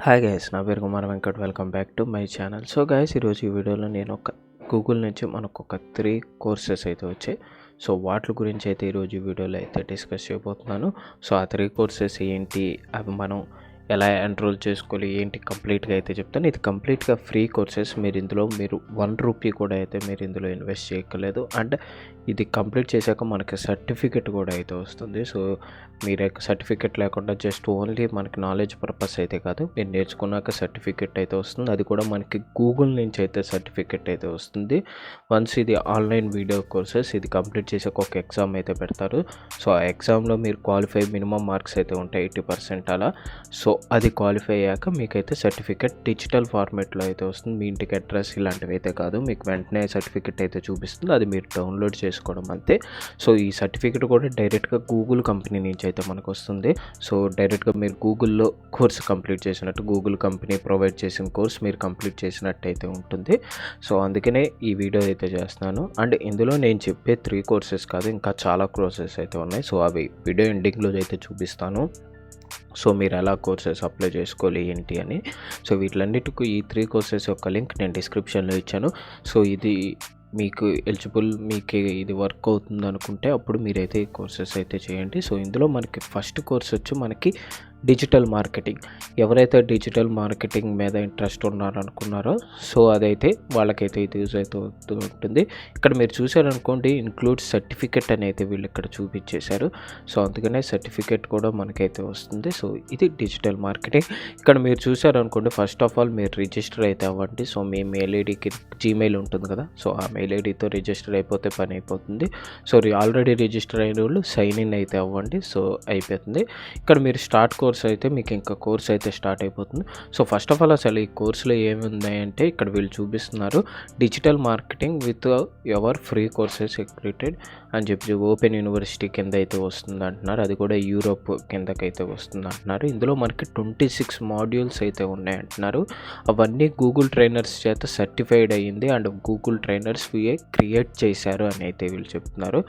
Hi guys, నా పేరు Kumar Venkat. Welcome back to my channel. So guys, ఈరోజు ఈ వీడియోలో నేను గూగుల్ నుంచి మనకు ఒక 3 కోర్సెస్ అయితే వచ్చాయి. సో వాటి గురించి అయితే ఈరోజు ఈ వీడియోలో అయితే డిస్కస్ చేయబోతున్నాను. సో ఆ 3 కోర్సెస్ ఏంటి, అవి మనం ఎలా ఎన్రోల్ చేసుకోవాలి ఏంటి కంప్లీట్గా అయితే చెప్తాను. ఇది కంప్లీట్గా ఫ్రీ కోర్సెస్. మీరు ₹1 కూడా అయితే మీరు ఇందులో ఇన్వెస్ట్ చేయక్కర్లేదు. అండ్ ఇది కంప్లీట్ చేశాక మనకి సర్టిఫికెట్ కూడా అయితే వస్తుంది. సో మీరు సర్టిఫికెట్ లేకుండా జస్ట్ ఓన్లీ మనకి నాలెడ్జ్ పర్పస్ అయితే కాదు, మీరు నేర్చుకున్నాక సర్టిఫికెట్ అయితే వస్తుంది. అది కూడా మనకి గూగుల్ నుంచి అయితే సర్టిఫికెట్ అయితే వస్తుంది. వన్స్ ఇది ఆన్లైన్ వీడియో కోర్సెస్. ఇది కంప్లీట్ చేసాక ఒక ఎగ్జామ్ అయితే పెడతారు. సో ఆ ఎగ్జామ్లో మీరు క్వాలిఫై, మినిమం మార్క్స్ అయితే ఉంటాయి 80% అలా. సో అది క్వాలిఫై అయ్యాక మీకైతే సర్టిఫికెట్ డిజిటల్ ఫార్మేట్లో అయితే వస్తుంది. మీ ఇంటికి అడ్రస్ ఇలాంటివి అయితే కాదు, మీకు వెంటనే సర్టిఫికెట్ అయితే చూపిస్తుంది. అది మీరు డౌన్లోడ్ చేసుకోవడం అంతే. సో ఈ సర్టిఫికెట్ కూడా డైరెక్ట్గా గూగుల్ కంపెనీ నుంచి అయితే మనకు వస్తుంది. సో డైరెక్ట్గా మీరు గూగుల్లో కోర్స్ కంప్లీట్ చేసినట్టు, గూగుల్ కంపెనీ ప్రొవైడ్ చేసిన కోర్స్ మీరు కంప్లీట్ చేసినట్టు అయితే ఉంటుంది. సో అందుకనే ఈ వీడియో అయితే చేస్తున్నాను. అండ్ ఇందులో నేను చెప్పే 3 కోర్సెస్ కాదు, ఇంకా చాలా కోర్సెస్ అయితే ఉన్నాయి. సో అవి వీడియో ఎండింగ్లో అయితే చూపిస్తాను. సో మీరు ఎలా కోర్సెస్ అప్లై చేసుకోవాలి ఏంటి అని. సో వీటిలన్నిటికీ ఈ 3 కోర్సెస్ యొక్క లింక్ నేను డిస్క్రిప్షన్లో ఇచ్చాను. సో ఇది మీకు ఎలిజిబుల్, మీకు ఇది వర్క్ అవుతుంది అనుకుంటే అప్పుడు మీరైతే ఈ కోర్సెస్ అయితే చేయండి. సో ఇందులో మనకి ఫస్ట్ కోర్స్ వచ్చి మనకి డిజిటల్ మార్కెటింగ్. ఎవరైతే డిజిటల్ మార్కెటింగ్ మీద ఇంట్రెస్ట్ ఉన్నారనుకున్నారో సో అదైతే వాళ్ళకైతే ఇది యూజ్ అయితే ఉంటుంది. ఇక్కడ మీరు చూసారనుకోండి, ఇంక్లూడ్ సర్టిఫికెట్ అనేది వీళ్ళు ఇక్కడ చూపించేశారు. సో అందుకనే సర్టిఫికెట్ కూడా మనకైతే వస్తుంది. సో ఇది డిజిటల్ మార్కెటింగ్. ఇక్కడ మీరు చూసారనుకోండి, ఫస్ట్ ఆఫ్ ఆల్ మీరు రిజిస్టర్ అయితే అవ్వండి. సో మీ మెయిల్ ఐడికి జీమెయిల్ ఉంటుంది కదా, సో ఆ మెయిల్ ఐడితో రిజిస్టర్ అయిపోతే పని అయిపోతుంది. సో ఆల్రెడీ రిజిస్టర్ అయిన వాళ్ళు సైన్ ఇన్ అయితే అవ్వండి. సో అయిపోతుంది. ఇక్కడ మీరు స్టార్ట్ కోర్స్ అయితే మీకు ఇంకా కోర్స్ అయితే స్టార్ట్ అయిపోతుంది. సో ఫస్ట్ ఆఫ్ ఆల్ అసలు ఈ కోర్సులో ఏముందంటే ఇక్కడ వీళ్ళు చూపిస్తున్నారు, digital marketing with ever free courses created అని చెప్పి ఓపెన్ యూనివర్సిటీ కింద అయితే వస్తుంది అంటున్నారు. అది కూడా యూరోప్ కిందకైతే వస్తుంది అంటున్నారు. ఇందులో మనకి 26 మాడ్యూల్స్ అయితే ఉన్నాయి అంటున్నారు. అవన్నీ గూగుల్ ట్రైనర్స్ చేత సర్టిఫైడ్ అయ్యింది అండ్ గూగుల్ ట్రైనర్స్ క్రియేట్ చేశారు అని అయితే వీళ్ళు చెప్తున్నారు.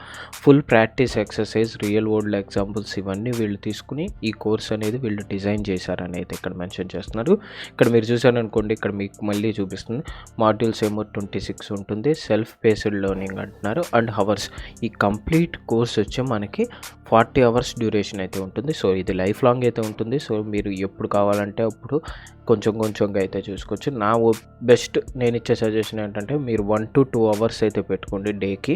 Full practice exercise, real world examples ఇవన్నీ వీళ్ళు తీసుకుని ఈ కోర్స్ అనేది వీళ్ళు డిజైన్ చేశారని అయితే ఇక్కడ మెన్షన్ చేస్తున్నారు. ఇక్కడ మీరు చూసారనుకోండి, ఇక్కడ మీకు మళ్ళీ చూపిస్తుంది మాడ్యూల్స్ ఏమో 26 ఉంటుంది. సెల్ఫ్ బేస్డ్ లెర్నింగ్ అంటున్నారు. అండ్ హవర్స్, ఈ కంప్లీట్ కోర్స్ వచ్చి మనకి 40 అవర్స్ డ్యూరేషన్ అయితే ఉంటుంది. సో ఇది లైఫ్ లాంగ్ అయితే ఉంటుంది. సో మీరు ఎప్పుడు కావాలంటే అప్పుడు కొంచెంగా అయితే చూసుకోవచ్చు. నా బెస్ట్ నేను ఇచ్చే సజెషన్ ఏంటంటే మీరు 1 to 2 అవర్స్ అయితే పెట్టుకోండి డేకి.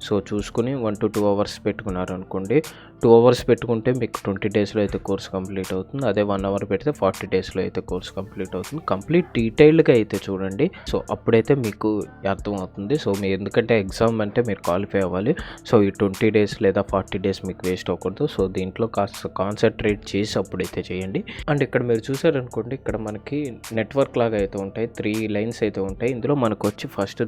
సో చూసుకుని 1 to 2 అవర్స్ పెట్టుకున్నారు అనుకోండి, 2 అవర్స్ పెట్టుకుంటే మీకు 20 డేస్లో అయితే కోర్స్ కంప్లీట్ అవుతుంది. అదే 1 అవర్ పెడితే 40 డేస్లో అయితే కోర్స్ కంప్లీట్ అవుతుంది. కంప్లీట్ డీటెయిల్డ్గా అయితే చూడండి. సో అప్పుడైతే మీకు అర్థం అవుతుంది. సో మీరు ఎందుకంటే ఎగ్జామ్ అంటే మీరు క్వాలిఫై అవ్వాలి. సో ఈ 20 డేస్ లేదా 40 డేస్ మీకు వేస్ట్ అవ్వకూడదు. సో దీంట్లో కాస్త కాన్సన్ట్రేట్ చేసి అప్పుడైతే చేయండి. అండ్ ఇక్కడ మీరు చూసారనుకోండి, ఇక్కడ మనకి నెట్వర్క్ లాగా అయితే ఉంటాయి, 3 లైన్స్ అయితే ఉంటాయి. ఇందులో మనకు వచ్చి ఫస్ట్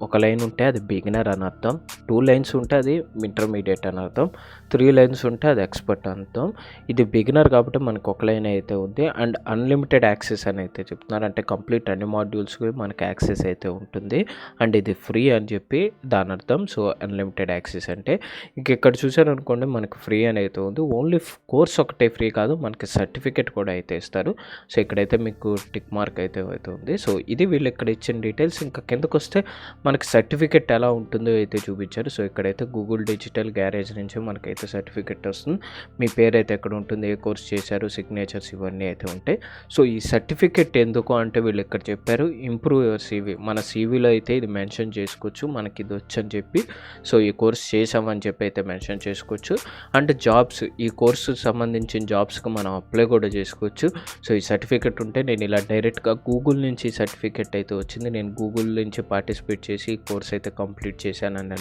ఒక లైన్ ఉంటే అది బిగినర్ అని అర్థం, 2 లైన్స్ ఉంటే అది ఇంటర్మీడియట్ అని అర్థం, 3 లైన్స్ ఉంటే అది ఎక్స్పర్ట్ అని అర్థం. ఇది బిగినర్ కాబట్టి మనకు ఒక లైన్ అయితే ఉంది. అండ్ అన్లిమిటెడ్ యాక్సెస్ అని అయితే చెప్తున్నారు, అంటే కంప్లీట్ అన్ని మాడ్యూల్స్కి మనకి యాక్సెస్ అయితే ఉంటుంది. అండ్ ఇది ఫ్రీ అని చెప్పి దాని అర్థం. సో అన్లిమిటెడ్ యాక్సెస్ అంటే ఇంక ఇక్కడ చూసారనుకోండి, మనకు ఫ్రీ అని అయితే ఉంది. ఓన్లీ కోర్స్ ఒకటే ఫ్రీ కాదు, మనకి సర్టిఫికెట్ కూడా అయితే ఇస్తారు. సో ఇక్కడైతే మీకు టిక్ మార్క్ అయితే ఉంది. సో ఇది వీళ్ళు ఇక్కడ ఇచ్చిన డీటెయిల్స్. ఇంకా కిందకు వస్తే మనకి సర్టిఫికెట్ ఎలా ఉంటుందో అయితే చూపించారు. సో ఇక్కడైతే గూగుల్ డిజిటల్ గ్యారేజ్ నుంచి మనకైతే సర్టిఫికెట్ వస్తుంది. మీ పేరు అయితే ఎక్కడ ఉంటుంది, ఏ కోర్స్ చేశారు, సిగ్నేచర్స్ ఇవన్నీ అయితే ఉంటాయి. సో ఈ సర్టిఫికెట్ ఎందుకు అంటే వీళ్ళు ఇక్కడ చెప్పారు, ఇంప్రూవ్ యువర్ సీవీ. మన సీవీలో అయితే ఇది మెన్షన్ చేసుకోవచ్చు, మనకి ఇది వచ్చని చెప్పి. సో ఈ కోర్స్ చేసామని చెప్పి అయితే మెన్షన్ చేసుకోవచ్చు. అండ్ జాబ్స్, ఈ కోర్సు సంబంధించిన జాబ్స్కి మనం అప్లై కూడా చేసుకోవచ్చు. సో ఈ సర్టిఫికెట్ ఉంటే నేను ఇలా డైరెక్ట్గా గూగుల్ నుంచి సర్టిఫికెట్ అయితే వచ్చింది, నేను గూగుల్ నుంచి పార్టిసిపేట్ చేసి ఈ కోర్స్ అయితే కంప్లీట్ చేశానని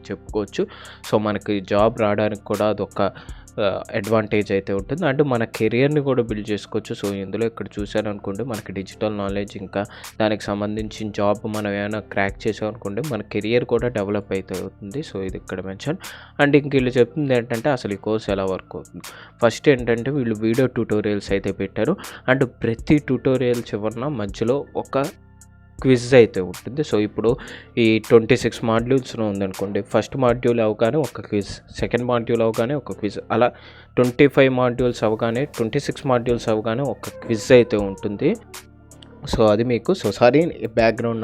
చెప్పుకోవచ్చు. సో మనకి జాబ్ రావడానికి కూడా అదొక అడ్వాంటేజ్ అయితే ఉంటుంది. అండ్ మన కెరియర్ని కూడా బిల్డ్ చేసుకోవచ్చు. సో ఇందులో ఇక్కడ చూసారనుకోండి, మనకి డిజిటల్ నాలెడ్జ్ ఇంకా దానికి సంబంధించిన జాబ్ మనం ఏమైనా క్రాక్ చేసామనుకోండి, మన కెరియర్ కూడా డెవలప్ అయితే అవుతుంది. సో ఇది ఇక్కడ మెన్షన్. అండ్ ఇంక వీళ్ళు చెప్తుంది ఏంటంటే అసలు ఈ కోర్స్ ఎలా వర్క్ అవుతుంది. ఫస్ట్ ఏంటంటే వీళ్ళు వీడియో ట్యూటోరియల్స్ అయితే పెట్టారు. అండ్ ప్రతి ట్యూటోరియల్ చివరన మధ్యలో ఒక క్విజ్ అయితే ఉంటుంది. సో ఇప్పుడు ఈ 26 మాడ్యూల్స్లో ఉందనుకోండి, ఫస్ట్ మాడ్యూల్ అవగానే ఒక క్విజ్, సెకండ్ మాడ్యూల్ అవగానే ఒక క్విజ్, అలా 25 మాడ్యూల్స్ అవగానే 26 మాడ్యూల్స్ అవగానే ఒక క్విజ్ అయితే ఉంటుంది. సో అది మీకు సారీ బ్యాక్గ్రౌండ్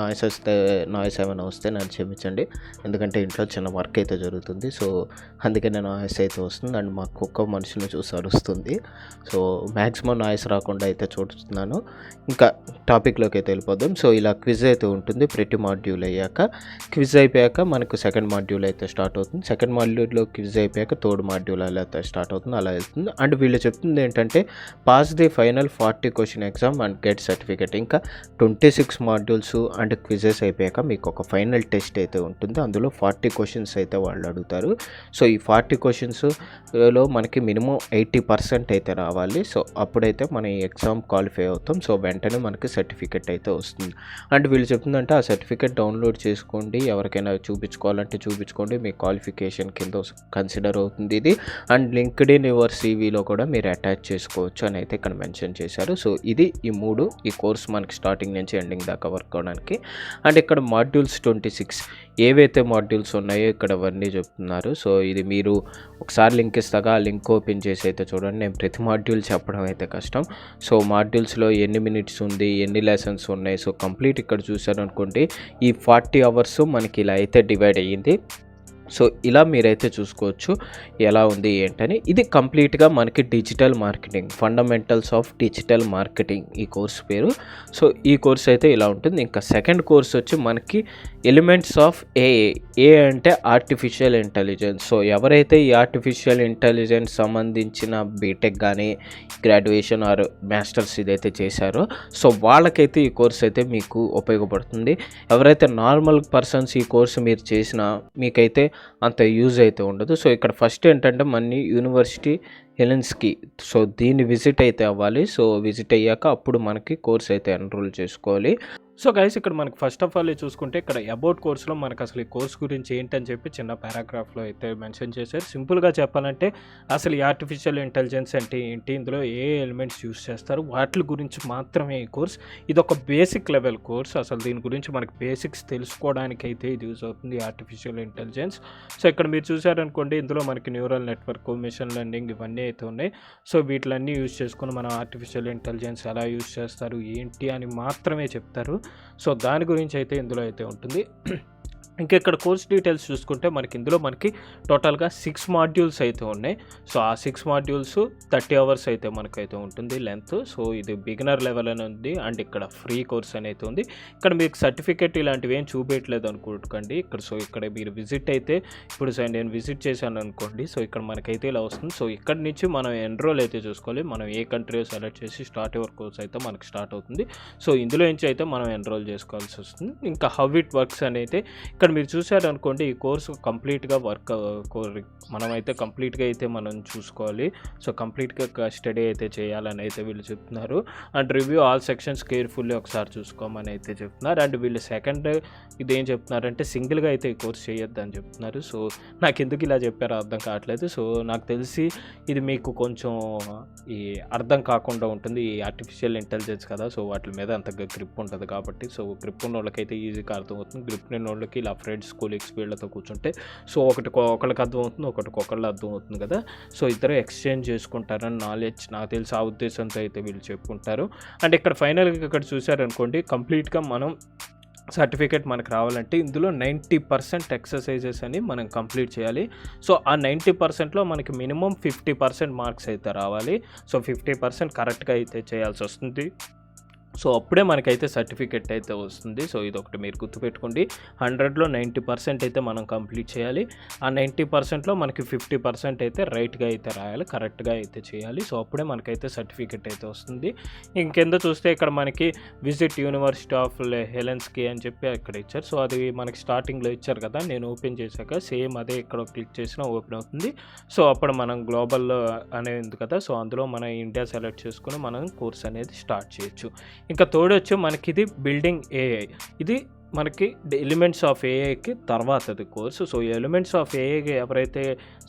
నాయిస్ ఏమైనా వస్తే నన్ను క్షమించండి, ఎందుకంటే ఇంట్లో చిన్న వర్క్ అయితే జరుగుతుంది. సో అందుకనే నాయిస్ అయితే వస్తుంది అండ్ మా కుక్క మనుషులను చూసి అరుస్తుంది. సో మ్యాక్సిమం నాయిస్ రాకుండా అయితే చూస్తున్నాను. ఇంకా టాపిక్లోకి అయితే వెళ్ళిపోదాం. సో ఇలా క్విజ్ అయితే ఉంటుంది ప్రతి మాడ్యూల్ అయ్యాక. క్విజ్ అయిపోయాక మనకు సెకండ్ మాడ్యూల్ అయితే స్టార్ట్ అవుతుంది. సెకండ్ మాడ్యూల్లో క్విజ్ అయిపోయాక థర్డ్ మాడ్యూల్ అలా అయితే స్టార్ట్ అవుతుంది, అలా వెళ్తుంది. అండ్ వీళ్ళు చెప్తుంది ఏంటంటే pass the final 40 question exam and get certificate. ఇంకా 26 మాడ్యూల్స్ అండ్ క్విజెస్ అయిపోయాక మీకు ఒక ఫైనల్ టెస్ట్ అయితే ఉంటుంది. అందులో 40 క్వశ్చన్స్ అయితే వాళ్ళు అడుగుతారు. సో ఈ 40 క్వశ్చన్స్లో మనకి మినిమం 80% అయితే రావాలి. సో అప్పుడైతే మన ఈ ఎగ్జామ్ క్వాలిఫై అవుతాం. సో వెంటనే మనకి సర్టిఫికేట్ అయితే వస్తుంది. అండ్ వీళ్ళు చెప్తుందంటే ఆ సర్టిఫికేట్ డౌన్లోడ్ చేసుకోండి, ఎవరికైనా చూపించుకోవాలంటే చూపించుకోండి, మీ క్వాలిఫికేషన్ కింద కన్సిడర్ అవుతుంది ఇది. అండ్ లింక్డ్ ఇన్ యువర్ సివిలో కూడా మీరు అటాచ్ చేసుకోవచ్చు అని అయితే ఇక్కడ మెన్షన్ చేశారు. సో ఇది ఈ కోర్స్ మనకి స్టార్టింగ్ నుంచి ఎండింగ్ దాకా వర్క్ అవడానికి. అండ్ ఇక్కడ మాడ్యూల్స్ 26 ఏవైతే మాడ్యూల్స్ ఉన్నాయో ఇక్కడ అవన్నీ చెప్తున్నారు. సో ఇది మీరు ఒకసారి లింక్ ఇస్తాగా ఆ లింక్ ఓపెన్ చేసి అయితే చూడండి. నేను ప్రతి మాడ్యూల్ చెప్పడం అయితే కష్టం. సో మాడ్యూల్స్లో ఎన్ని మినిట్స్ ఉంది, ఎన్ని లెసన్స్ ఉన్నాయి, సో కంప్లీట్ ఇక్కడ చూసారనుకోండి ఈ 40 అవర్స్ మనకి ఇలా అయితే డివైడ్ అయ్యింది. సో ఇలా మీరైతే చూసుకోవచ్చు ఎలా ఉంది ఏంటని. ఇది కంప్లీట్గా మనకి digital marketing, fundamentals of digital marketing ఈ కోర్స్ పేరు. సో ఈ కోర్స్ అయితే ఇలా ఉంటుంది. ఇంకా సెకండ్ కోర్స్ వచ్చి మనకి ఎలిమెంట్స్ ఆఫ్ ఏ అంటే ఆర్టిఫిషియల్ ఇంటెలిజెన్స్. సో ఎవరైతే ఈ ఆర్టిఫిషియల్ ఇంటెలిజెన్స్ సంబంధించిన బీటెక్ కానీ గ్రాడ్యుయేషన్ ఆర్ మాస్టర్స్ ఇదైతే చేశారో సో వాళ్ళకైతే ఈ కోర్స్ అయితే మీకు ఉపయోగపడుతుంది. ఎవరైతే నార్మల్ పర్సన్స్ ఈ కోర్సు మీరు చేసినా మీకైతే అంత యూజ్ అయితే ఉండదు. సో ఇక్కడ ఫస్ట్ ఏంటంటే మన యూనివర్సిటీ హెలెన్స్కి, సో దీన్ని విజిట్ అయితే అవ్వాలి. సో విజిట్ అయ్యాక అప్పుడు మనకి కోర్స్ అయితే ఎన్రోల్ చేసుకోవాలి. సో గైస్ ఇక్కడ మనకి ఫస్ట్ ఆఫ్ ఆల్ చూసుకుంటే ఇక్కడ అబౌట్ కోర్స్లో మనకు అసలు ఈ కోర్స్ గురించి ఏంటని చెప్పి చిన్న పారాగ్రాఫ్లో అయితే మెన్షన్ చేశారు. సింపుల్గా చెప్పాలంటే అసలు ఈ ఆర్టిఫిషియల్ ఇంటెలిజెన్స్ అంటే ఏంటి, ఇందులో ఏ ఎలిమెంట్స్ యూస్ చేస్తారు, వాటి గురించి మాత్రమే ఈ కోర్స్. ఇది ఒక బేసిక్ లెవెల్ కోర్స్. అసలు దీని గురించి మనకి బేసిక్స్ తెలుసుకోవడానికి అయితే ఇది యూజ్ అవుతుంది ఆర్టిఫిషియల్ ఇంటెలిజెన్స్. సో ఇక్కడ మీరు చూసారనుకోండి ఇందులో మనకి న్యూరల్ నెట్వర్క్, మిషన్ లెర్నింగ్ ఇవన్నీ అయితే ఉన్నాయి. సో వీటిలన్నీ యూజ్ చేసుకుని మనం ఆర్టిఫిషియల్ ఇంటెలిజెన్స్ ఎలా యూజ్ చేస్తారు ఏంటి అని మాత్రమే చెప్తారు. సో దాని గురించి అయితే ఇందులో అయితే ఉంటుంది. ఇంకా ఇక్కడ కోర్స్ డీటెయిల్స్ చూసుకుంటే మనకి టోటల్గా 6 మాడ్యూల్స్ అయితే ఉన్నాయి. సో ఆ 6 మాడ్యూల్స్ 30 అవర్స్ అయితే మనకైతే ఉంటుంది లెంత్. సో ఇది బిగినర్ లెవెల్ అని ఉంది. అండ్ ఇక్కడ ఫ్రీ కోర్స్ అనేది ఉంది. ఇక్కడ మీకు సర్టిఫికేట్ ఇలాంటివి ఏం చూపించలేదు అనుకోకండి. ఇక్కడ మీరు విజిట్ అయితే ఇప్పుడు నేను విజిట్ చేశాను అనుకోండి. సో ఇక్కడ మనకైతే ఇలా వస్తుంది. సో ఇక్కడ నుంచి మనం ఎన్రోల్ అయితే చూసుకోవాలి. మనం ఏ కంట్రీ సెలెక్ట్ చేసి స్టార్ట్ యువర్ కోర్స్ అయితే మనకి స్టార్ట్ అవుతుంది. సో ఇందులో నుంచి అయితే మనం ఎన్రోల్ చేసుకోవాల్సి వస్తుంది. ఇంకా హౌ ఇట్ వర్క్స్ అని అయితే ఇక్కడ మీరు చూసారనుకోండి ఈ కోర్సు కంప్లీట్గా మనమైతే కంప్లీట్గా అయితే మనం చూసుకోవాలి. సో కంప్లీట్గా స్టడీ అయితే చేయాలని అయితే వీళ్ళు చెప్తున్నారు. And review all sections carefully ఒకసారి చూసుకోమని అయితే చెప్తున్నారు. అండ్ వీళ్ళు సెకండ్ ఇదేం చెప్తున్నారంటే సింగిల్గా అయితే ఈ కోర్స్ చేయొద్దు అని చెప్తున్నారు. సో నాకు ఎందుకు ఇలా చెప్పారో అర్థం కావట్లేదు. సో నాకు తెలిసి ఇది మీకు కొంచెం ఈ అర్థం కాకుండా ఉంటుంది. ఈ ఆర్టిఫిషియల్ ఇంటెలిజెన్స్ కదా, సో వాటి మీద అంత గ్రిప్ ఉంటుంది కాబట్టి. సో గ్రిప్ ఉన్న వాళ్ళకైతే ఈజీగా అర్థమవుతుంది. గ్రిప్ లేని వాళ్ళకి ఇలా ఫ్రెండ్స్ కొలీగ్స్ వీళ్ళతో కూర్చుంటే సో ఒకళ్ళకి అర్థమవుతుంది, ఒకళ్ళు అర్థమవుతుంది కదా. సో ఇద్దరు ఎక్స్చేంజ్ చేసుకుంటారని నాలెడ్జ్ నాకు తెలిసి ఆ ఉద్దేశంతో అయితే వీళ్ళు చెప్పుకుంటారు. అండ్ ఇక్కడ ఫైనల్గా ఇక్కడ చూసారనుకోండి కంప్లీట్గా మనం సర్టిఫికేట్ మనకు రావాలంటే ఇందులో 90% ఎక్సర్సైజెస్ అని మనం కంప్లీట్ చేయాలి. సో ఆ 90%లో మనకి మినిమం 50% మార్క్స్ అయితే రావాలి. సో 50% కరెక్ట్గా అయితే చేయాల్సి వస్తుంది. సో అప్పుడే మనకైతే సర్టిఫికెట్ అయితే వస్తుంది. సో ఇది ఒకటి మీరు గుర్తుపెట్టుకోండి. 100లో 90% అయితే మనం కంప్లీట్ చేయాలి. ఆ 90%లో మనకి 50% అయితే రైట్గా అయితే రాయాలి, కరెక్ట్గా అయితే చేయాలి. సో అప్పుడే మనకైతే సర్టిఫికెట్ అయితే వస్తుంది. ఇంకెందో చూస్తే ఇక్కడ మనకి విజిట్ యూనివర్సిటీ ఆఫ్ హెలెన్స్కి అని చెప్పి ఇక్కడ ఇచ్చారు. సో అది మనకి స్టార్టింగ్లో ఇచ్చారు కదా, నేను ఓపెన్ చేశాక సేమ్ అదే ఇక్కడ క్లిక్ చేసినా ఓపెన్ అవుతుంది. సో అప్పుడు మనం గ్లోబల్ అనేది ఉంది కదా, సో అందులో మనం ఇండియా సెలెక్ట్ చేసుకుని మనం కోర్స్ అనేది స్టార్ట్ చేయొచ్చు. ఇంకా తోడొచ్చు మనకి ఇది బిల్డింగ్ ఏఐ. ఇది మనకి ఎలిమెంట్స్ ఆఫ్ ఏఐకి తర్వాతది కోర్సు. సో ఎలిమెంట్స్ ఆఫ్ ఏఐకి ఎవరైతే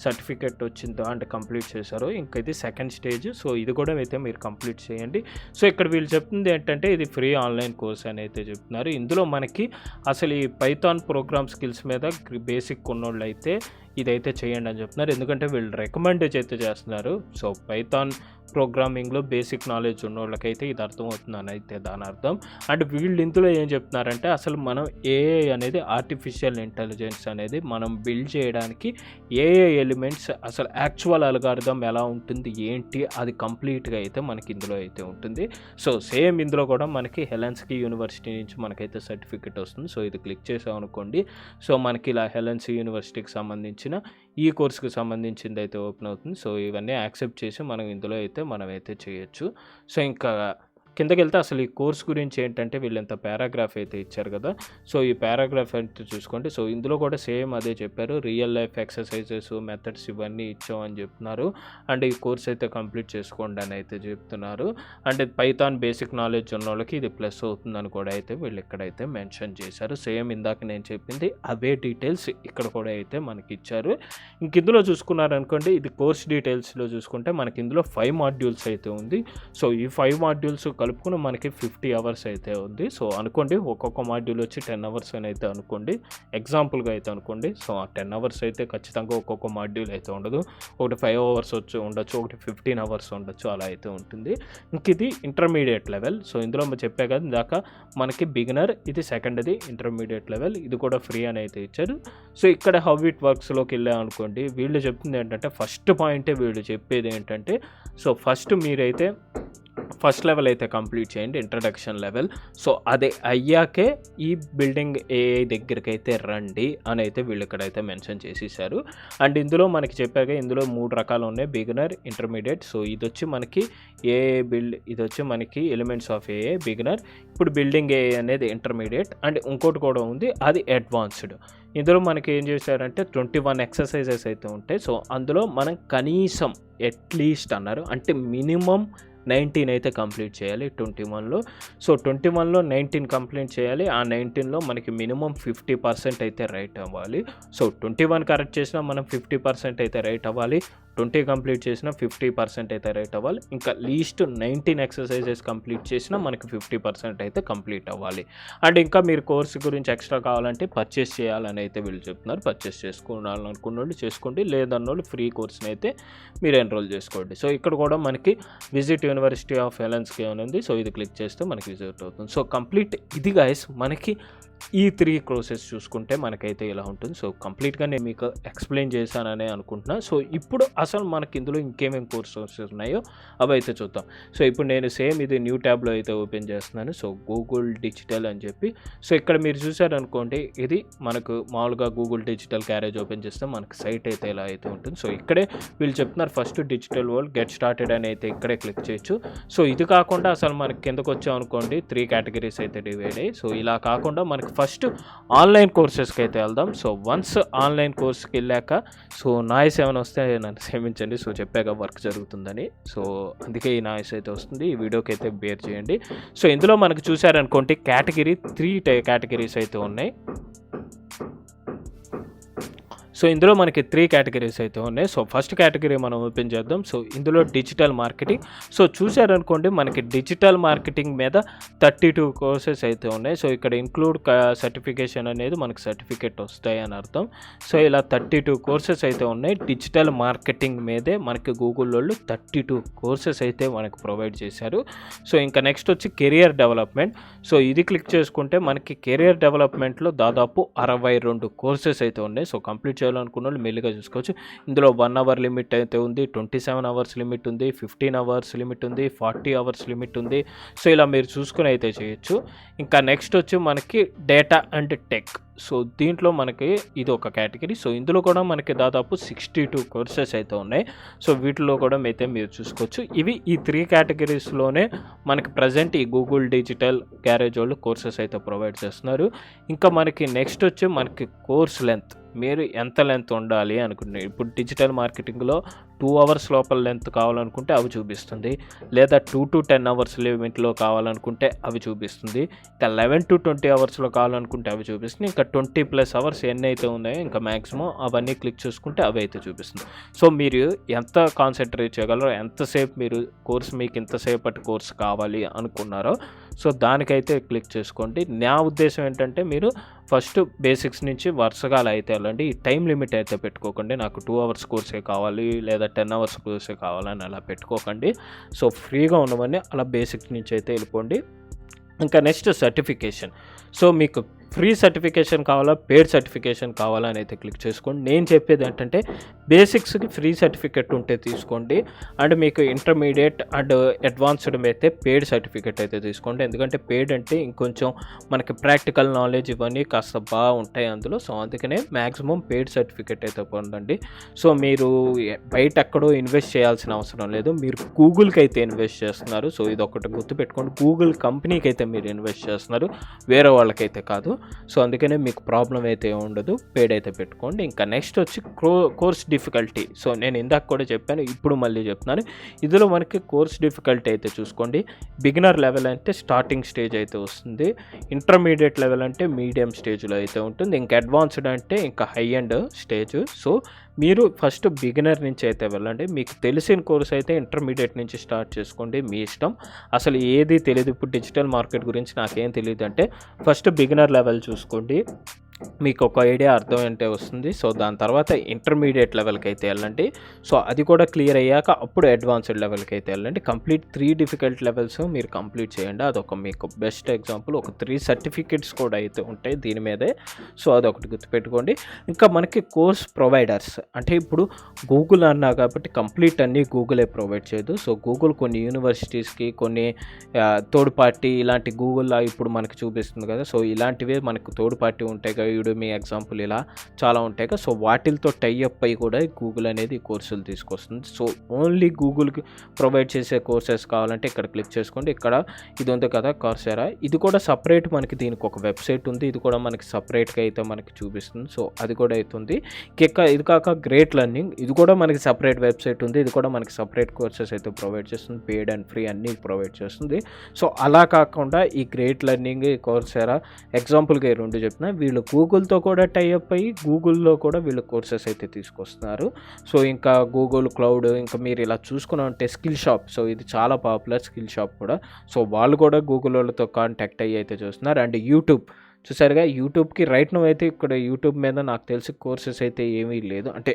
సర్టిఫికేట్ వచ్చిందో అంటే కంప్లీట్ చేశారో ఇంక ఇది సెకండ్ స్టేజ్. సో ఇది కూడా అయితే మీరు కంప్లీట్ చేయండి. సో ఇక్కడ వీళ్ళు చెప్తుంది ఏంటంటే ఇది ఫ్రీ ఆన్లైన్ కోర్స్ అని అయితే చెప్తున్నారు. ఇందులో మనకి అసలు ఈ పైథాన్ ప్రోగ్రామ్ స్కిల్స్ మీద బేసిక్ ఉన్నోళ్ళు అయితే ఇదైతే చేయండి అని చెప్తున్నారు. ఎందుకంటే వీళ్ళు రికమెండ్ అయితే చేస్తున్నారు. సో పైథాన్ ప్రోగ్రామింగ్లో బేసిక్ నాలెడ్జ్ ఉన్న వాళ్ళకైతే ఇది అర్థమవుతుందని అయితే దాని అర్థం. అండ్ వీళ్ళు ఇందులో ఏం చెప్తున్నారంటే అసలు మనం ఏఐ అనేది ఆర్టిఫిషియల్ ఇంటెలిజెన్స్ అనేది మనం బిల్డ్ చేయడానికి ఏఐ ఎలిమెంట్స్ అసలు యాక్చువల్ అల్గారిథం ఎలా ఉంటుంది ఏంటి అది కంప్లీట్గా అయితే మనకి ఇందులో అయితే ఉంటుంది. సో సేమ్ ఇందులో కూడా మనకి హెలెన్స్కీ యూనివర్సిటీ నుంచి మనకైతే సర్టిఫికేట్ వస్తుంది. సో ఇది క్లిక్ చేసాం అనుకోండి, సో మనకి ఇలా హెలెన్స్కీ యూనివర్సిటీకి సంబంధించిన ఈ కోర్సుకి సంబంధించింది అయితే ఓపెన్ అవుతుంది. సో ఇవన్నీ యాక్సెప్ట్ చేసి మనం ఇందులో అయితే మనమైతే చేయొచ్చు. సో ఇంకా కిందకి వెళ్తే అసలు ఈ కోర్స్ గురించి ఏంటంటే వీళ్ళు ఎంత పారాగ్రాఫ్ అయితే ఇచ్చారు కదా. సో ఈ పారాగ్రాఫ్ అయితే చూసుకోండి. సో ఇందులో కూడా సేమ్ అదే చెప్పారు, రియల్ లైఫ్ ఎక్సర్సైజెస్ మెథడ్స్ ఇవన్నీ ఇచ్చామని చెప్తున్నారు. అండ్ ఈ కోర్స్ అయితే కంప్లీట్ చేసుకోండి అని అయితే చెప్తున్నారు. అండ్ పైథాన్ బేసిక్ నాలెడ్జ్ ఉన్న వాళ్ళకి ఇది ప్లస్ అవుతుందని కూడా అయితే వీళ్ళు ఇక్కడైతే మెన్షన్ చేశారు. సేమ్ ఇందాక నేను చెప్పింది అవే డీటెయిల్స్ ఇక్కడ కూడా అయితే మనకి ఇచ్చారు. ఇంక ఇందులో చూసుకున్నారనుకోండి, ఇది కోర్స్ డీటెయిల్స్లో చూసుకుంటే మనకి ఇందులో 5 మాడ్యూల్స్ అయితే ఉంది. సో ఈ 5 మాడ్యూల్స్ కలుపుకుని మనకి 50 అవర్స్ అయితే ఉంది. సో అనుకోండి ఒక్కొక్క మాడ్యూల్ వచ్చి 10 అవర్స్ అని అయితే అనుకోండి, ఎగ్జాంపుల్గా అయితే అనుకోండి. సో ఆ 10 అవర్స్ అయితే ఖచ్చితంగా ఒక్కొక్క మాడ్యూల్ అయితే ఉండదు. ఒకటి 5 అవర్స్ వచ్చి ఉండొచ్చు, ఒకటి 15 అవర్స్ ఉండొచ్చు, అలా అయితే ఉంటుంది. ఇంక ఇది ఇంటర్మీడియట్ లెవెల్. సో ఇందులో చెప్పే కదా ఇందాక మనకి బిగినర్, ఇది సెకండ్ది ఇంటర్మీడియట్ లెవెల్, ఇది కూడా ఫ్రీ అని అయితే ఇచ్చారు. సో ఇక్కడ హౌ ఇట్ వర్క్స్లోకి వెళ్ళాం అనుకోండి, వీళ్ళు చెప్తుంది ఏంటంటే ఫస్ట్ పాయింటే వీళ్ళు చెప్పేది ఏంటంటే సో ఫస్ట్ మీరైతే ఫస్ట్ లెవెల్ అయితే కంప్లీట్ చేయండి, ఇంట్రడక్షన్ లెవెల్. సో అదే అయ్యాకే ఈ బిల్డింగ్ ఏఐ దగ్గరికి అయితే రండి అని అయితే వీళ్ళు ఇక్కడైతే మెన్షన్ చేసేసారు. అండ్ ఇందులో మనకి చెప్పాక ఇందులో 3 రకాలు ఉన్నాయి, బిగినర్, ఇంటర్మీడియట్. సో ఇది వచ్చి మనకి ఏఐ ఇది వచ్చి మనకి ఎలిమెంట్స్ ఆఫ్ ఏఐ బిగినర్. ఇప్పుడు బిల్డింగ్ ఏఐ అనేది ఇంటర్మీడియట్. అండ్ ఇంకోటి కూడా ఉంది, అది అడ్వాన్స్డ్. ఇందులో మనకి ఏం చేశారంటే 21 ఎక్సర్సైజెస్ అయితే ఉంటాయి. సో అందులో మనం కనీసం అట్లీస్ట్ అన్నారు అంటే మినిమం 19 అయితే కంప్లీట్ చేయాలి 21లో. సో 21లో 19 కంప్లీట్ చేయాలి. ఆ 19లో మనకి మినిమం 50% అయితే రైట్ అవ్వాలి. సో 21 కరెక్ట్ చేసినా మనం 50% అయితే రైట్ అవ్వాలి, 20 కంప్లీట్ చేసినా 50% అయితే రైట్ అవ్వాలి. ఇంకా లీస్ట్ 19 ఎక్సర్సైజెస్ కంప్లీట్ చేసినా మనకి 50% అయితే కంప్లీట్ అవ్వాలి. అండ్ ఇంకా మీరు కోర్సు గురించి ఎక్స్ట్రా కావాలంటే పర్చేస్ చేయాలని అయితే వీళ్ళు చెప్తున్నారు. పర్చేస్ చేసుకోవాలనుకున్న వాళ్ళు చేసుకోండి, లేదన్నోళ్ళు ఫ్రీ కోర్స్ని అయితే మీరు ఎన్రోల్ చేసుకోండి. సో ఇక్కడ కూడా మనకి విజిట్ యూనివర్సిటీ ఆఫ్ హెలెన్స్కీ అని ఉంది. సో ఇది క్లిక్ చేస్తే మనకి విజిట్ అవుతుంది. సో కంప్లీట్ ఇది గైస్ మనకి ఈ 3 కోర్సెస్ చూసుకుంటే మనకైతే ఇలా ఉంటుంది. సో కంప్లీట్గా నేను మీకు ఎక్స్ప్లెయిన్ చేశాననే అనుకుంటున్నా. సో ఇప్పుడు అసలు మనకి ఇందులో ఇంకేమేమి కోర్సెస్ ఉన్నాయో అవి అయితే చూద్దాం. సో ఇప్పుడు నేను సేమ్ ఇది న్యూ ట్యాబ్లో అయితే ఓపెన్ చేస్తున్నాను. సో గూగుల్ డిజిటల్ అని చెప్పి, సో ఇక్కడ మీరు చూసారనుకోండి, ఇది మనకు మామూలుగా గూగుల్ డిజిటల్ క్యారేజ్ ఓపెన్ చేస్తే మనకి సైట్ అయితే ఇలా అయితే ఉంటుంది. సో ఇక్కడే వీళ్ళు చెప్తున్నారు first digital world get started అని అయితే ఇక్కడే క్లిక్ చేయొచ్చు. సో ఇది కాకుండా అసలు మనకి కిందకు వచ్చాం అనుకోండి 3 కేటగిరీస్ అయితే డివైడ్ అయ్యి. సో ఇలా కాకుండా మనకి ఫస్ట్ ఆన్లైన్ కోర్సెస్కి అయితే వెళ్దాం. సో వన్స్ ఆన్లైన్ కోర్స్కి వెళ్ళాక సో నాయిస్ ఏమైనా వస్తే నన్ను క్షమించండి. సో చెప్పాక వర్క్ జరుగుతుందని, సో అందుకే ఈ నాయిస్ అయితే వస్తుంది. ఈ వీడియోకి అయితే బేర్ చేయండి. సో ఇందులో మనకు చూసారనుకోండి కేటగిరీ 3 కేటగిరీస్ అయితే ఉన్నాయి. సో ఇందులో మనకి 3 కేటగిరీస్ అయితే ఉన్నాయి. సో ఫస్ట్ కేటగిరీ మనం ఓపెన్ చేద్దాం. సో ఇందులో డిజిటల్ మార్కెటింగ్. సో చూసారనుకోండి మనకి డిజిటల్ మార్కెటింగ్ మీద 32 కోర్సెస్ అయితే ఉన్నాయి. సో ఇక్కడ ఇంక్లూడ్ సర్టిఫికేషన్ అనేది మనకి సర్టిఫికేట్ వస్తాయి అని అర్థం. సో ఇలా 32 కోర్సెస్ అయితే ఉన్నాయి. డిజిటల్ మార్కెటింగ్ మీదే మనకి గూగుల్ వాళ్ళు 32 కోర్సెస్ అయితే మనకి ప్రొవైడ్ చేశారు. సో ఇంకా నెక్స్ట్ వచ్చి కెరియర్ డెవలప్మెంట్. సో ఇది క్లిక్ చేసుకుంటే మనకి కెరియర్ డెవలప్మెంట్లో దాదాపు 62 కోర్సెస్ అయితే ఉన్నాయి. సో కంప్లీట్ అనుకున్న వాళ్ళు మెల్లిగా చూసుకోవచ్చు. ఇందులో 1 అవర్ లిమిట్ అయితే ఉంది, 27 అవర్స్ లిమిట్ ఉంది, 15 అవర్స్ లిమిట్ ఉంది, 40 అవర్స్ లిమిట్ ఉంది. సో ఇలా మీరు చూసుకుని అయితే చేయొచ్చు. ఇంకా నెక్స్ట్ వచ్చి మనకి డేటా అండ్ టెక్. సో దీంట్లో మనకి ఇది ఒక కేటగిరీ. సో ఇందులో కూడా మనకి దాదాపు 62 కోర్సెస్ అయితే ఉన్నాయి. సో వీటిలో కూడా అయితే మీరు చూసుకోవచ్చు. ఇవి ఈ 3 కేటగిరీస్లోనే మనకి ప్రజెంట్ ఈ గూగుల్ డిజిటల్ క్యారేజ్ వాళ్ళు కోర్సెస్ అయితే ప్రొవైడ్ చేస్తున్నారు. ఇంకా మనకి నెక్స్ట్ వచ్చి మనకి కోర్స్ లెంత్, మీరు ఎంత లెంత్ ఉండాలి అనుకుంటున్నారు. ఇప్పుడు డిజిటల్ మార్కెటింగ్లో 2 అవర్స్ లోపల లెంత్ కావాలనుకుంటే అవి చూపిస్తుంది, లేదా 2 to 10 అవర్స్ లిమిట్లో కావాలనుకుంటే అవి చూపిస్తుంది, ఇంకా 11 to 20 అవర్స్లో కావాలనుకుంటే అవి చూపిస్తుంది, ఇంకా 20+ అవర్స్ ఎన్ని అయితే ఉన్నాయో ఇంకా మ్యాక్సిమం అవన్నీ క్లిక్ చేసుకుంటే అవి అయితే చూపిస్తుంది. సో మీరు ఎంత కాన్సన్ట్రేట్ చేయగలరో, ఎంతసేపు మీరు కోర్స్ మీకు ఇంతసేపటి కోర్స్ కావాలి అనుకున్నారో సో దానికైతే క్లిక్ చేసుకోండి. నా ఉద్దేశం ఏంటంటే మీరు ఫస్ట్ బేసిక్స్ నుంచి వరుసగా అలా అయితే వెళ్ళండి. ఈ టైం లిమిట్ అయితే పెట్టుకోకండి, నాకు 2 అవర్స్ కోర్సే కావాలి లేదా 10 అవర్స్ కోర్సే కావాలని అలా పెట్టుకోకండి. సో ఫ్రీగా ఉన్నవన్నీ అలా బేసిక్స్ నుంచి అయితే వెళ్ళిపోండి. ఇంకా నెక్స్ట్ సర్టిఫికేషన్. సో మీకు ఫ్రీ సర్టిఫికేషన్ కావాలా, పెయిడ్ సర్టిఫికేషన్ కావాలా అని అయితే క్లిక్ చేసుకోండి. నేను చెప్పేది ఏంటంటే బేసిక్స్కి ఫ్రీ సర్టిఫికేట్ ఉంటే తీసుకోండి, అండ్ మీకు ఇంటర్మీడియట్ అండ్ అడ్వాన్స్డ్ అయితే పెయిడ్ సర్టిఫికేట్ అయితే తీసుకోండి. ఎందుకంటే పెయిడ్ అంటే ఇంకొంచెం మనకి ప్రాక్టికల్ నాలెడ్జ్ ఇవన్నీ కాస్త బాగుంటాయి అందులో. సో అందుకనే మ్యాక్సిమం పెయిడ్ సర్టిఫికేట్ అయితే పొందండి. సో మీరు బయట ఎక్కడో ఇన్వెస్ట్ చేయాల్సిన అవసరం లేదు, మీరు గూగుల్కి అయితే ఇన్వెస్ట్ చేస్తున్నారు. సో ఇది ఒకటి గుర్తుపెట్టుకోండి, గూగుల్ కంపెనీకి అయితే మీరు ఇన్వెస్ట్ చేస్తున్నారు, వేరే వాళ్ళకైతే కాదు. సో అందుకనే మీకు ప్రాబ్లం అయితే ఉండదు, పెయిడ్ అయితే పెట్టుకోండి. ఇంకా నెక్స్ట్ వచ్చి కోర్స్ డిఫికల్టీ. సో నేను ఇందాక కూడా చెప్పాను, ఇప్పుడు మళ్ళీ చెప్తున్నాను. ఇందులో మనకి కోర్స్ డిఫికల్టీ అయితే చూసుకోండి. బిగినర్ లెవెల్ అంటే స్టార్టింగ్ స్టేజ్ అయితే వస్తుంది, ఇంటర్మీడియట్ లెవెల్ అంటే మీడియం స్టేజ్లో అయితే ఉంటుంది, ఇంకా అడ్వాన్స్డ్ అంటే ఇంకా హై అండ్ స్టేజ్. సో మీరు ఫస్ట్ బిగినర్ నుంచి అయితే వెళ్ళండి. మీకు తెలిసిన కోర్స్ అయితే ఇంటర్మీడియట్ నుంచి స్టార్ట్ చేసుకోండి, మీ ఇష్టం. అసలు ఏది తెలియదు, ఇప్పుడు డిజిటల్ మార్కెట్ గురించి నాకేం తెలియదు అంటే ఫస్ట్ బిగినర్ లెవెల్ చూసుకోండి, మీకు ఒక ఐడియా అర్థం అంటే వస్తుంది. సో దాని తర్వాత ఇంటర్మీడియట్ లెవెల్కి అయితే వెళ్ళండి. సో అది కూడా క్లియర్ అయ్యాక అప్పుడు అడ్వాన్స్డ్ లెవెల్కి అయితే వెళ్ళండి. కంప్లీట్ 3 డిఫికల్ట్ లెవెల్స్ మీరు కంప్లీట్ చేయండి. అదొక మీకు బెస్ట్ ఎగ్జాంపుల్. ఒక 3 సర్టిఫికెట్స్ కూడా అయితే ఉంటాయి దీని మీదే. సో అదొకటి గుర్తుపెట్టుకోండి. ఇంకా మనకి కోర్స్ ప్రొవైడర్స్ అంటే ఇప్పుడు గూగుల్ అన్నా కాబట్టి కంప్లీట్ అన్నీ గూగులే ప్రొవైడ్ చేయదు. సో గూగుల్ కొన్ని యూనివర్సిటీస్కి, కొన్ని థర్డ్ పార్టీ ఇలాంటి గూగుల్ ఇప్పుడు మనకి చూపిస్తుంది కదా, సో ఇలాంటివే మనకు థర్డ్ పార్టీ ఉంటాయి కదా, యుడెమీ ఎగ్జాంపుల్ ఇలా చాలా ఉంటాయి కదా. సో వాటితో టైఅప్ అయ్యి కూడా గూగుల్ అనేది కోర్సులు తీసుకొస్తుంది. సో ఓన్లీ గూగుల్కి ప్రొవైడ్ చేసే కోర్సెస్ కావాలంటే ఇక్కడ క్లిక్ చేసుకోండి. ఇక్కడ ఇది ఉంది కదా కోర్సెరా, ఇది కూడా సపరేట్ మనకి దీనికి ఒక వెబ్సైట్ ఉంది, ఇది కూడా మనకి సపరేట్గా అయితే మనకి చూపిస్తుంది. సో అది కూడా అవుతుంది. ఇది కాక గ్రేట్ లెర్నింగ్, ఇది కూడా మనకి సపరేట్ వెబ్సైట్ ఉంది, ఇది కూడా మనకి సపరేట్ కోర్సెస్ అయితే ప్రొవైడ్ చేస్తుంది, పెయిడ్ అండ్ ఫ్రీ అన్నీ ప్రొవైడ్ చేస్తుంది. సో అలా కాకుండా ఈ గ్రేట్ లెర్నింగ్, కోర్సెరా ఎగ్జాంపుల్గా 2 చెప్తున్నా, వీళ్ళు గూగుల్తో కూడా టైఅప్ అయ్యి గూగుల్లో కూడా వీళ్ళు కోర్సెస్ అయితే తీసుకొస్తున్నారు. సో ఇంకా గూగుల్ క్లౌడ్, ఇంకా మీరు ఇలా చూసుకున్నామంటే స్కిల్ షాప్, సో ఇది చాలా పాపులర్ స్కిల్ షాప్ కూడా. సో వాళ్ళు కూడా గూగుల్ వాళ్ళతో కాంటాక్ట్ అయ్యి అయితే చూస్తున్నారు. అండ్ యూట్యూబ్ చూసారుగా, యూట్యూబ్కి రైట్ నో అయితే ఇక్కడ యూట్యూబ్ మీద నాకు తెలిసి కోర్సెస్ అయితే ఏమీ లేదు, అంటే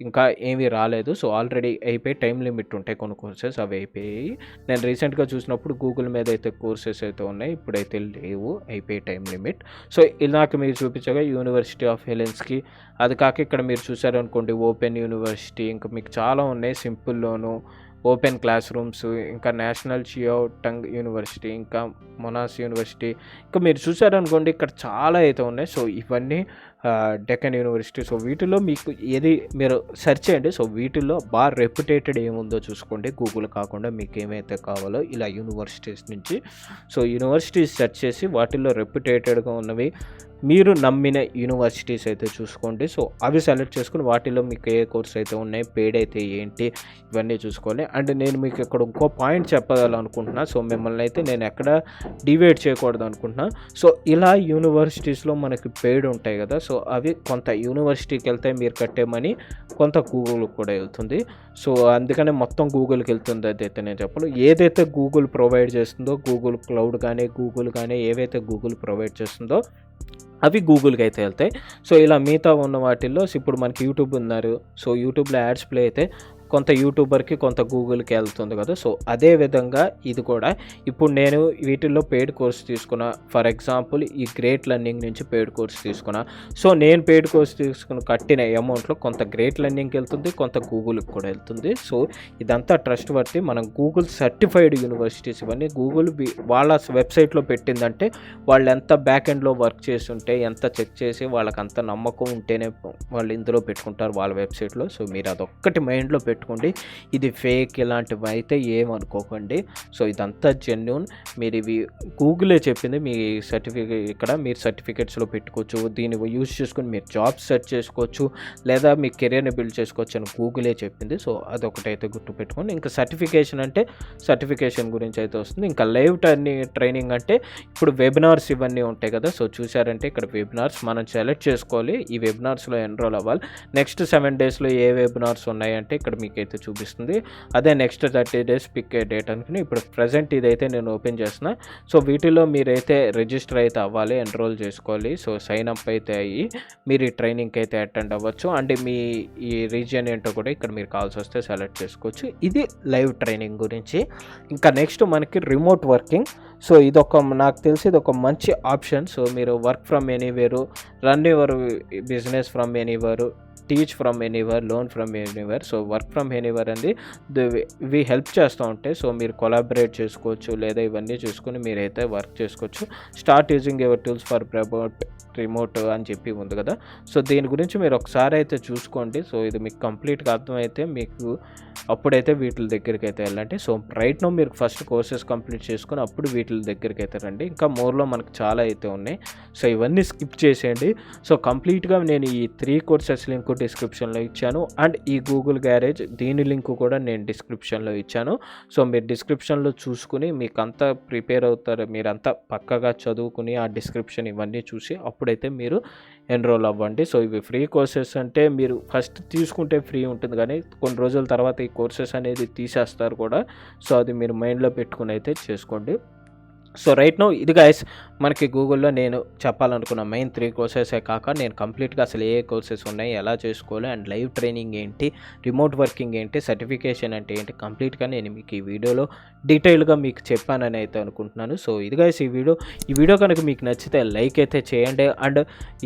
ఇంకా ఏమీ రాలేదు. సో ఆల్రెడీ అయిపోయి, టైం లిమిట్ ఉంటాయి కొన్ని కోర్సెస్, అవి అయిపోయాయి. నేను రీసెంట్గా చూసినప్పుడు గూగుల్ మీద అయితే కోర్సెస్ అయితే ఉన్నాయి, ఇప్పుడైతే లేవు, అయిపోయి టైం లిమిట్. సో ఇలాగ మీరు చూపించగా యూనివర్సిటీ ఆఫ్ హెలెన్స్కి, అది కాక ఇక్కడ మీరు చూసారనుకోండి ఓపెన్ యూనివర్సిటీ, ఇంకా మీకు చాలా ఉన్నాయి సింపుల్లోను, ఓపెన్ క్లాస్ రూమ్స్, ఇంకా నేషనల్ చియో టంగ్ యూనివర్సిటీ, ఇంకా మొనాస్ యూనివర్సిటీ, ఇంకా మీరు చూసారనుకోండి ఇక్కడ చాలా అయితే ఉన్నాయి. సో ఇవన్నీ డెక్కన్ యూనివర్సిటీ. సో వీటిలో మీకు ఏది మీరు సెర్చ్ చేయండి. సో వీటిల్లో బాగా రెప్యుటేటెడ్ ఏముందో చూసుకోండి, గూగుల్ కాకుండా మీకు ఏమైతే కావాలో ఇలా యూనివర్సిటీస్ నుంచి. సో యూనివర్సిటీస్ సెర్చ్ చేసి వాటిల్లో రెప్యుటేటెడ్గా ఉన్నవి మీరు నమ్మిన యూనివర్సిటీస్ అయితే చూసుకోండి. సో అవి సెలెక్ట్ చేసుకుని వాటిలో మీకు ఏ కోర్స్ అయితే ఉన్నాయి, పెయిడ్ అయితే ఏంటి, ఇవన్నీ చూసుకోవాలి. అండ్ నేను మీకు ఇక్కడ ఇంకో పాయింట్ చెప్పాలనుకుంటున్నా. సో మిమ్మల్ని అయితే నేను ఎక్కడ డివైడ్ చేయకూడదు అనుకుంటున్నా. సో ఇలా యూనివర్సిటీస్లో మనకి పెయిడ్ ఉంటాయి కదా, సో అవి కొంత యూనివర్సిటీకి వెళ్తాయి, మీరు కట్టే మనీ కొంత గూగుల్కి కూడా వెళ్తుంది. సో అందుకనే మొత్తం గూగుల్కి వెళ్తుంది అదైతే నేను చెప్పను. ఏదైతే గూగుల్ ప్రొవైడ్ చేస్తుందో, గూగుల్ క్లౌడ్ కానీ గూగుల్ కానీ ఏవైతే గూగుల్ ప్రొవైడ్ చేస్తుందో అవి గూగుల్కి అయితే వెళ్తాయి. సో ఇలా మిగతా ఉన్న వాటిల్లో ఇప్పుడు మనకి యూట్యూబ్ ఉన్నారు. సో యూట్యూబ్లో యాడ్స్ ప్లే అయితే కొంత యూట్యూబర్కి కొంత గూగుల్కి వెళ్తుంది కదా. సో అదే విధంగా ఇది కూడా ఇప్పుడు నేను వీటిల్లో పెయిడ్ కోర్స్ తీసుకున్నా. ఫర్ ఎగ్జాంపుల్ ఈ గ్రేట్ లెర్నింగ్ నుంచి పెయిడ్ కోర్స్ తీసుకున్నా. సో నేను పెయిడ్ కోర్స్ తీసుకుని కట్టిన అమౌంట్లో కొంత గ్రేట్ లెర్నింగ్కి వెళ్తుంది, కొంత గూగుల్కి కూడా వెళ్తుంది. సో ఇదంతా ట్రస్ట్ వర్తి. మనం గూగుల్ సర్టిఫైడ్ యూనివర్సిటీస్ ఇవన్నీ గూగుల్ వాళ్ళ వెబ్సైట్లో పెట్టిందంటే వాళ్ళు ఎంత బ్యాక్ ఎండ్లో వర్క్ చేసి ఉంటే, ఎంత చెక్ చేసి వాళ్ళకి అంత నమ్మకం ఉంటేనే వాళ్ళు ఇందులో పెట్టుకుంటారు వాళ్ళ వెబ్సైట్లో. సో మీరు అదొక్కటి మైండ్లో పెట్టుకోండి. గుర్తుపెట్టుకోండి. ఇది ఫేక్ ఇలాంటివి అయితే ఏమనుకోకండి. సో ఇదంతా జెన్యూన్. మీరు ఇవి గూగులే చెప్పింది. మీ ఇక్కడ మీరు సర్టిఫికేట్స్లో పెట్టుకోవచ్చు, దీన్ని యూజ్ చేసుకొని మీరు జాబ్స్ సెర్చ్ చేసుకోవచ్చు, లేదా మీ కెరియర్ని బిల్డ్ చేసుకోవచ్చు అని గూగులే చెప్పింది. సో అదొకటైతే గుర్తుపెట్టుకోండి. ఇంకా సర్టిఫికేషన్ అంటే సర్టిఫికేషన్ గురించి అయితే వస్తుంది. ఇంకా లైవ్ ట్రైనింగ్ అంటే ఇప్పుడు వెబినార్స్ ఇవన్నీ ఉంటాయి కదా. సో చూసారంటే ఇక్కడ వెబినార్స్ మనం సెలెక్ట్ చేసుకోవాలి, ఈ వెబినార్స్లో ఎన్రోల్ అవ్వాలి. నెక్స్ట్ 7 డేస్లో ఏ వెబినార్స్ ఉన్నాయంటే ఇక్కడ మీకైతే చూపిస్తుంది. అదే next 30 days pick a date అనుకుని ఇప్పుడు ప్రజెంట్ ఇదైతే నేను ఓపెన్ చేస్తున్నా. సో వీటిలో మీరైతే రిజిస్టర్ అయితే అవ్వాలి, ఎన్రోల్ చేసుకోవాలి. సో సైన్ అప్ అయితే అయ్యి మీరు ఈ ట్రైనింగ్కి అయితే అటెండ్ అవ్వచ్చు. అండ్ మీ ఈ రీజియన్ ఏంటో కూడా ఇక్కడ మీరు కాల్స్ వస్తే సెలెక్ట్ చేసుకోవచ్చు. ఇది లైవ్ ట్రైనింగ్ గురించి. ఇంకా నెక్స్ట్ మనకి రిమోట్ వర్కింగ్. సో నాకు తెలిసి ఇది ఒక మంచి ఆప్షన్. సో మీరు work from anywhere, run your business from anywhere, teach from anywhere, learn from anywhere. So work from anywhere అండి ఇవి హెల్ప్ చేస్తూ ఉంటాయి. సో మీరు కొలాబరేట్ చేసుకోవచ్చు, లేదా ఇవన్నీ చూసుకొని మీరైతే వర్క్ చేసుకోవచ్చు. Start using your tools for remote అని చెప్పి ఉంది కదా. సో దీని గురించి మీరు ఒకసారి అయితే చూసుకోండి. సో ఇది మీకు కంప్లీట్గా అర్థమైతే మీకు అప్పుడైతే వీటి దగ్గరికి అయితే వెళ్ళండి. సో రైట్ నో మీరు ఫస్ట్ కోర్సెస్ కంప్లీట్ చేసుకొని అప్పుడు వీటి దగ్గరికి అయితే రండి. ఇంకా మోర్లో మనకు చాలా అయితే ఉన్నాయి. సో ఇవన్నీ స్కిప్ చేసేయండి. సో కంప్లీట్గా నేను ఈ 3 కోర్సెస్ లింక్ డిస్క్రిప్షన్లో ఇచ్చాను. అండ్ ఈ గూగుల్ గ్యారేజ్ దీని లింక్ కూడా నేను డిస్క్రిప్షన్లో ఇచ్చాను. సో మీరు డిస్క్రిప్షన్లో చూసుకుని మీకు అంతా ప్రిపేర్ అవుతారు, మీరంతా పక్కగా చదువుకుని ఆ డిస్క్రిప్షన్ ఇవన్నీ చూసి అప్పుడైతే మీరు ఎన్రోల్ అవ్వండి. సో ఇవి ఫ్రీ కోర్సెస్ అంటే మీరు ఫస్ట్ తీసుకుంటే ఫ్రీ ఉంటుంది, కానీ కొన్ని రోజుల తర్వాత ఈ కోర్సెస్ అనేది తీసేస్తారు కూడా. సో అది మీరు మైండ్లో పెట్టుకుని అయితే చేసుకోండి. సో రైట్ నో ఇది గైస్ మనకి గూగుల్లో నేను చెప్పాలనుకున్న మెయిన్ 3 కోర్సెసే కాక నేను కంప్లీట్గా అసలు ఏ కోర్సెస్ ఉన్నాయి, ఎలా చేసుకోవాలి, అండ్ లైవ్ ట్రైనింగ్ ఏంటి, రిమోట్ వర్కింగ్ ఏంటి, సర్టిఫికేషన్ అంటే ఏంటి, కంప్లీట్గా నేను మీకు ఈ వీడియోలో డీటెయిల్గా మీకు చెప్పానని అయితే అనుకుంటున్నాను. సో ఇది గైస్ ఈ వీడియో కనుక మీకు నచ్చితే లైక్ అయితే చేయండి. అండ్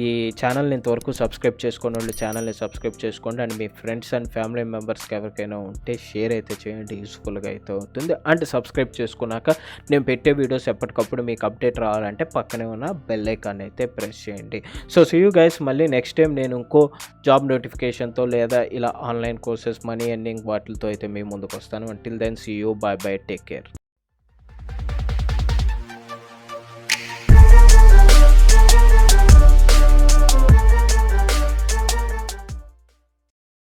ఈ ఛానల్ని ఇంతవరకు సబ్స్క్రైబ్ చేసుకోండి వాళ్ళు ఛానల్ని సబ్స్క్రైబ్ చేసుకోండి. And me friends and family మెంబర్స్కి ఎవరికైనా ఉంటే షేర్ అయితే చేయండి, యూస్ఫుల్గా అయితే అవుతుంది. అండ్ సబ్స్క్రైబ్ చేసుకున్నాక నేను పెట్టే వీడియోస్ ఎప్పటికప్పుడు మీకు అప్డేట్ రావాలంటే పక్కనే ఉన్న బెల్ ఐకాన్ అయితే ప్రెస్ చేయండి. సో సీ యూ గైస్, మళ్ళీ నెక్స్ట్ టైం నేను ఇంకో జాబ్ నోటిఫికేషన్తో లేదా ఇలా ఆన్లైన్ కోర్సెస్, మనీ ఎర్నింగ్ వాటితో అయితే మీ ముందుకు వస్తాను. Until then see you, bye bye, take care.